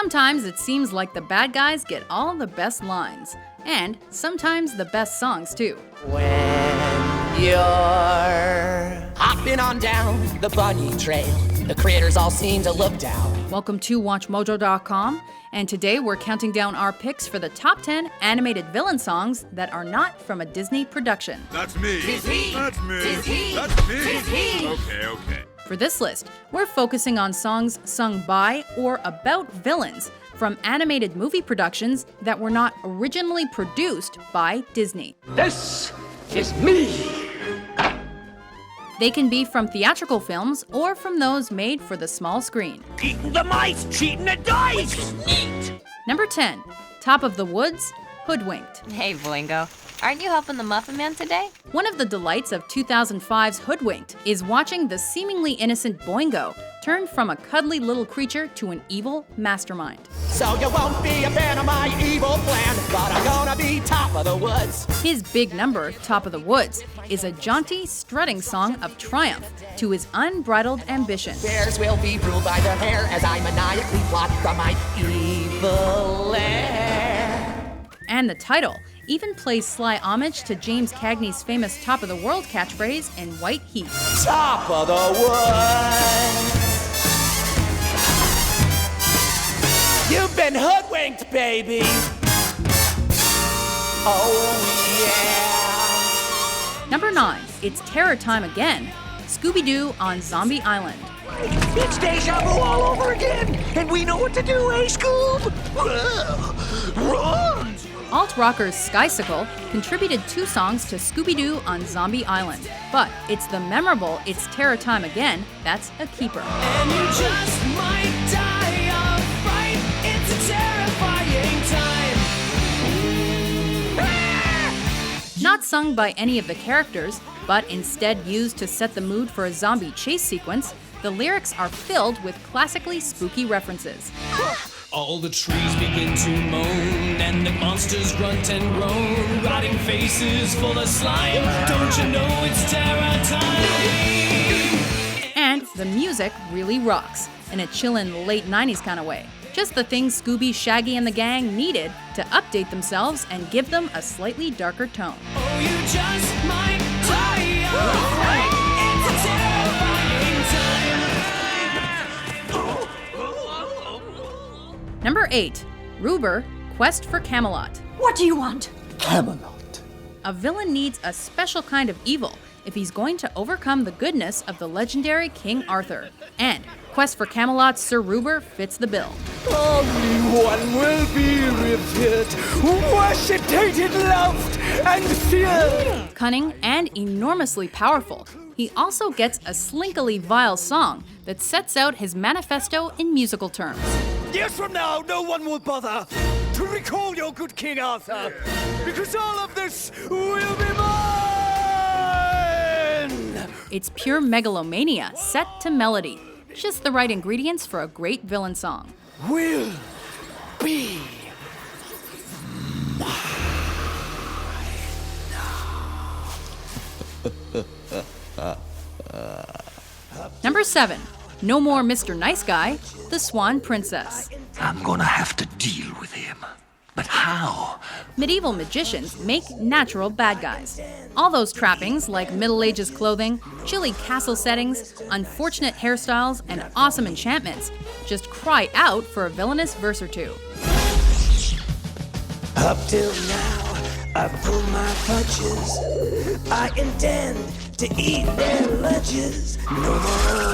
Sometimes it seems like the bad guys get all the best lines, and sometimes the best songs too. When you're hopping on down the bunny trail, the critters all seem to look down. Welcome to WatchMojo.com, and today we're counting down our picks for the top 10 animated villain songs that are not from a Disney production. That's me. Tis he. That's me. Tis he. That's me. Tis he. Okay. For this list, we're focusing on songs sung by or about villains from animated movie productions that were not originally produced by Disney. This is me. They can be from theatrical films or from those made for the small screen. Eating the mice, cheating the dice. Neat. Number 10, Top of the Woods, Hoodwinked. Hey, Blingo. Aren't you helping the Muffin Man today? One of the delights of 2005's Hoodwinked is watching the seemingly innocent Boingo turn from a cuddly little creature to an evil mastermind. So you won't be a fan of my evil plan, but I'm gonna be top of the woods. His big number, Top of the Woods, is a jaunty, strutting song of triumph to his unbridled ambition. Bears will be ruled by their hair as I maniacally plot from my evil lair. And the title even plays sly homage to James Cagney's famous Top of the World catchphrase in White Heat. Top of the woods. You've been hoodwinked, baby. Oh, yeah. Number 9, it's terror time again, Scooby-Doo on Zombie Island. It's deja vu all over again, and we know what to do, eh, Scoob? Run! Alt-rockers Skysicle contributed 2 songs to Scooby-Doo on Zombie Island, but it's the memorable It's Terror Time Again that's a keeper. And you just might die of fright. It's a terrifying time. Not sung by any of the characters, but instead used to set the mood for a zombie chase sequence, the lyrics are filled with classically spooky references. All the trees begin to moan, and the monsters grunt and groan, rotting faces full of slime. Don't you know it's terror time? And the music really rocks, in a chillin' late 90s kind of way. Just the things Scooby, Shaggy, and the gang needed to update themselves and give them a slightly darker tone. Oh, you just might die of fright. It's a terrifying time. Number 8, Roober, Quest for Camelot. What do you want? Camelot. A villain needs a special kind of evil if he's going to overcome the goodness of the legendary King Arthur. And Quest for Camelot's Sir Roober fits the bill. Only one will be revered, worshipped, hated, loved, and feared. Cunning and enormously powerful, he also gets a slinkily vile song that sets out his manifesto in musical terms. Years from now, no one will bother to recall your good King Arthur, because all of this will be mine! It's pure megalomania set to melody. Just the right ingredients for a great villain song. Will be Number 7, No More Mr. Nice Guy, The Swan Princess. I'm gonna have to deal with him. But how? Medieval magicians make natural bad guys. All those trappings like Middle Ages clothing, chilly castle settings, unfortunate hairstyles, and awesome enchantments just cry out for a villainous verse or two. Up till now, I've pulled my punches. I intend to eat their lunches. No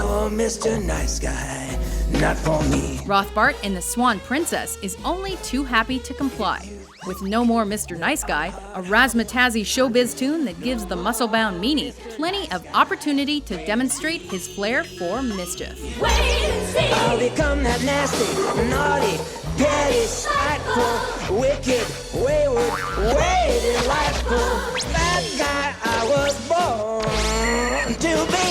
more Mr. Nice Guy, not for me. Rothbart in The Swan Princess is only too happy to comply. With No More Mr. Nice Guy, a razzmatazzy showbiz tune that gives the muscle-bound meanie plenty of opportunity to demonstrate his flair for mischief. I'll become that nasty, naughty, petty, spiteful, wicked, wayward, way delightful. That guy I was born to be.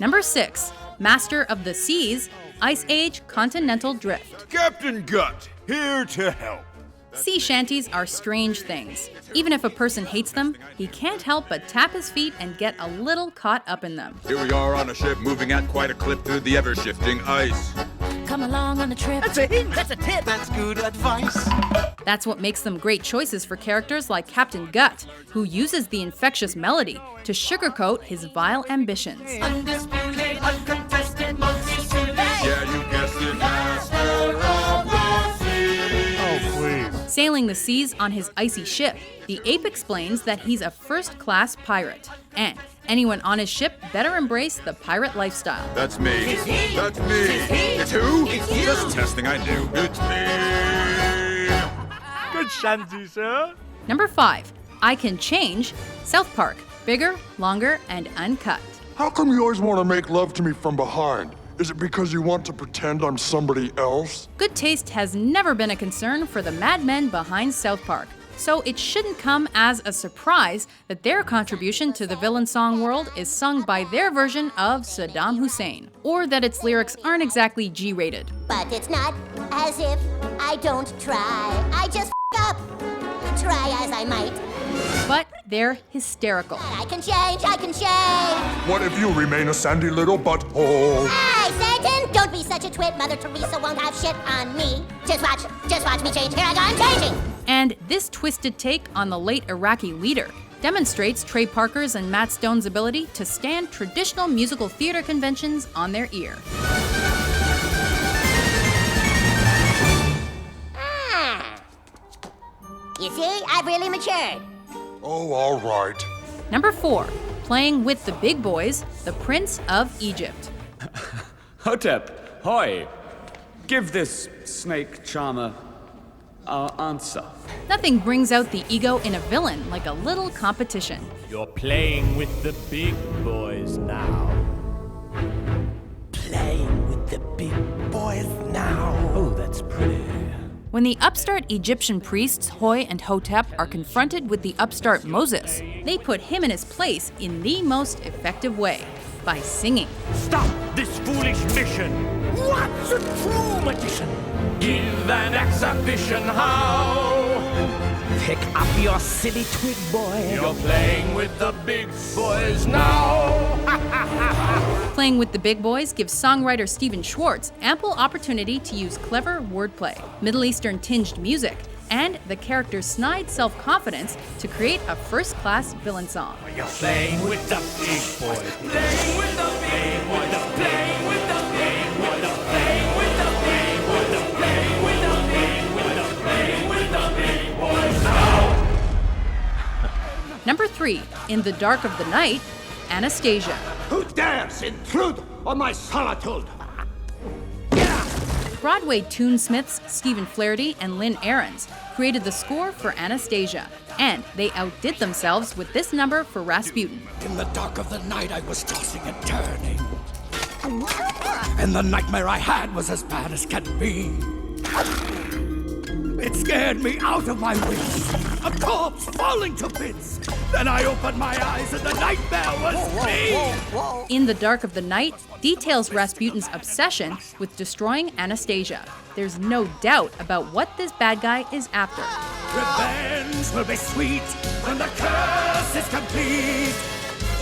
Number 6, Master of the Seas, Ice Age Continental Drift. Captain Gut, here to help. Sea shanties are strange things. Even if a person hates them, he can't help but tap his feet and get a little caught up in them. Here we are on a ship moving at quite a clip through the ever-shifting ice. Come along on the trip. That's a hint, that's a tip, that's good advice. That's what makes them great choices for characters like Captain Gut, who uses the infectious melody to sugarcoat his vile ambitions. Undisputed, uncontested, multi-suited. Yeah, you guessed it, master of the sea. Oh, please. Sailing the seas on his icy ship, the ape explains that he's a first-class pirate, and anyone on his ship better embrace the pirate lifestyle. That's me. It's he. That's me. It's he. It's who? It's you. Just testing, I knew. It's me. Good shanty, sir. Number 5, I Can Change, South Park, bigger, longer, and uncut. How come you always want to make love to me from behind? Is it because you want to pretend I'm somebody else? Good taste has never been a concern for the madmen behind South Park, so it shouldn't come as a surprise that their contribution to the villain song world is sung by their version of Saddam Hussein, or that its lyrics aren't exactly G-rated. But it's not as if I don't try. I just up. Try as I might. But they're hysterical. I can change, I can change. What if you remain a sandy little butthole? Hey, Satan, don't be such a twit. Mother Teresa won't have shit on me. Just watch me change. Here I go, I'm changing. And this twisted take on the late Iraqi leader demonstrates Trey Parker's and Matt Stone's ability to stand traditional musical theater conventions on their ear. You see, I've really matured. Oh, all right. Number 4, playing with the big boys, the Prince of Egypt. Hotep, hoy! Give this snake charmer our answer. Nothing brings out the ego in a villain like a little competition. You're playing with the big boys now. Playing with the big boys now. Oh, that's pretty. When the upstart Egyptian priests Hoi and Hotep are confronted with the upstart Moses, they put him in his place in the most effective way, by singing. Stop this foolish mission. What's a true magician? Give an exhibition how Pick up your silly twig, boy. you're playing with the big boys now. Playing with the big boys gives songwriter Stephen Schwartz ample opportunity to use clever wordplay, Middle Eastern-tinged music, and the character's snide self-confidence to create a first-class villain song. You're playing with the big boys. Playing with the big boys. Playing with the big boys. Playing with the big boys. Playing with the big boys. Playing with the big boys now. Number 3, In the Dark of the Night, Anastasia. Who dares intrude on my solitude? Broadway tunesmiths Stephen Flaherty and Lynn Ahrens created the score for Anastasia, and they outdid themselves with this number for Rasputin. In the dark of the night, I was tossing and turning. And the nightmare I had was as bad as can be. It scared me out of my wits. A corpse falling to bits. Then I opened my eyes and the nightmare was me. In the Dark of the Night details Rasputin's obsession with destroying Anastasia. There's no doubt about what this bad guy is after. Revenge will be sweet when the curse is complete.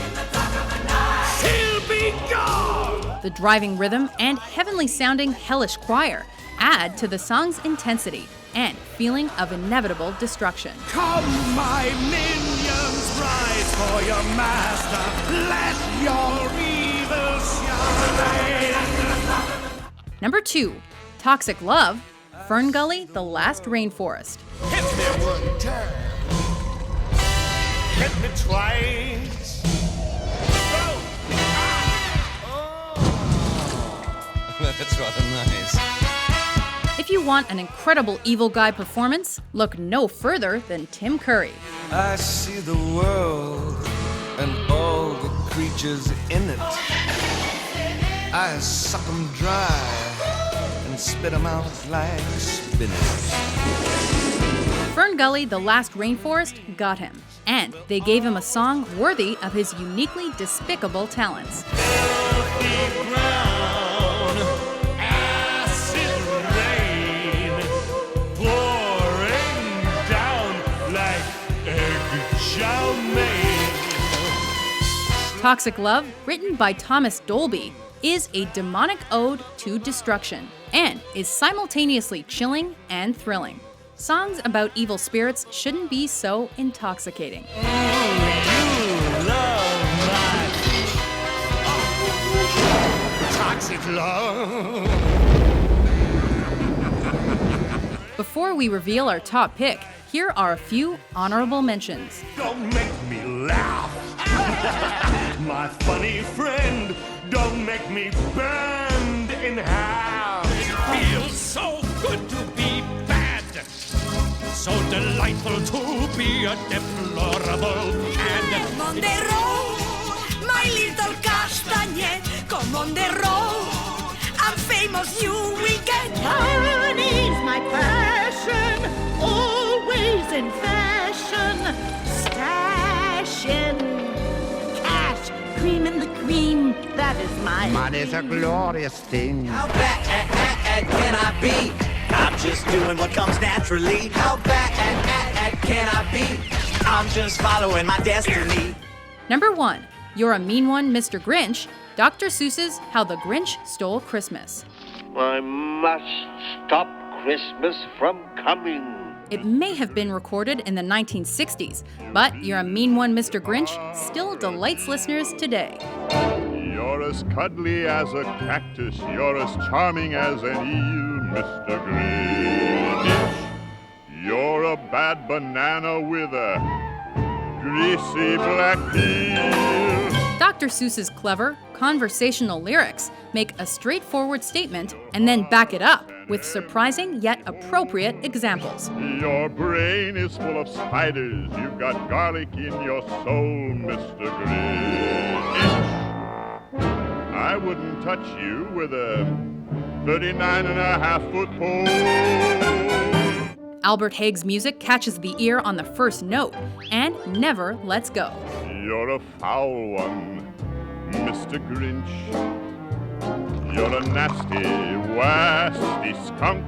In the dark of the night, she'll be gone. The driving rhythm and heavenly sounding hellish choir add to the song's intensity and feeling of inevitable destruction. Come, my minions, rise for your master. Let your evil shine. Number 2, Toxic Love, FernGully, The Last Rainforest. Hit me one time. Hit me twice. That's rather nice. If you want an incredible evil guy performance, look no further than Tim Curry. I see the world and all the creatures in it. I suck 'em dry and spit 'em out like spinach. FernGully, The Last Rainforest got him, and they gave him a song worthy of his uniquely despicable talents. Acid rain pouring egg chow mein. Toxic Love, written by Thomas Dolby, is a demonic ode to destruction and is simultaneously chilling and thrilling. Songs about evil spirits shouldn't be so intoxicating. Toxic love. Before we reveal our top pick, here are a few honorable mentions. Don't make me laugh. My funny friend, don't make me bend in half. It feels so good to be bad, so delightful to be a deplorable cad. Come on the road, my little castagne. Come on the road, I'm famous, you will get. Honey's my passion, always in fashion. Stashing cash, cream in the cream, that is my. Money's a glorious thing. How bad can I be? I'm just doing what comes naturally. How bad can I be? I'm just following my destiny. Number 1, You're a Mean One, Mr. Grinch, Dr. Seuss's How the Grinch Stole Christmas. I must stop Christmas from coming. It may have been recorded in the 1960s, but You're a Mean One, Mr. Grinch still delights listeners today. You're as cuddly as a cactus, you're as charming as an eel, Mr. Grinch. You're a bad banana with a greasy black peel. Dr. Seuss's clever, conversational lyrics make a straightforward statement and then back it up with surprising yet appropriate examples. Your brain is full of spiders, you've got garlic in your soul, Mr. Grinch. I wouldn't touch you with a 39.5-foot pole. Albert Haig's music catches the ear on the first note and never lets go. You're a foul one, Mr. Grinch. You're a nasty, wasty skunk.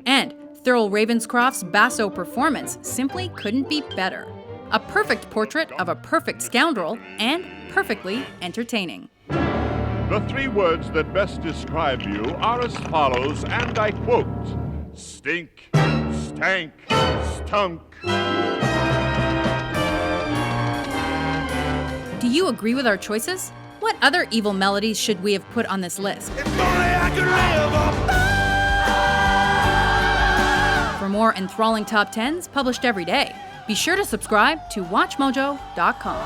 And Thurl Ravenscroft's basso performance simply couldn't be better. A perfect portrait of a perfect scoundrel and perfectly entertaining. The 3 words that best describe you are as follows, and I quote: stink, stank, stunk. Do you agree with our choices? What other evil melodies should we have put on this list? If only I could live. For more enthralling top 10s published every day, be sure to subscribe to WatchMojo.com.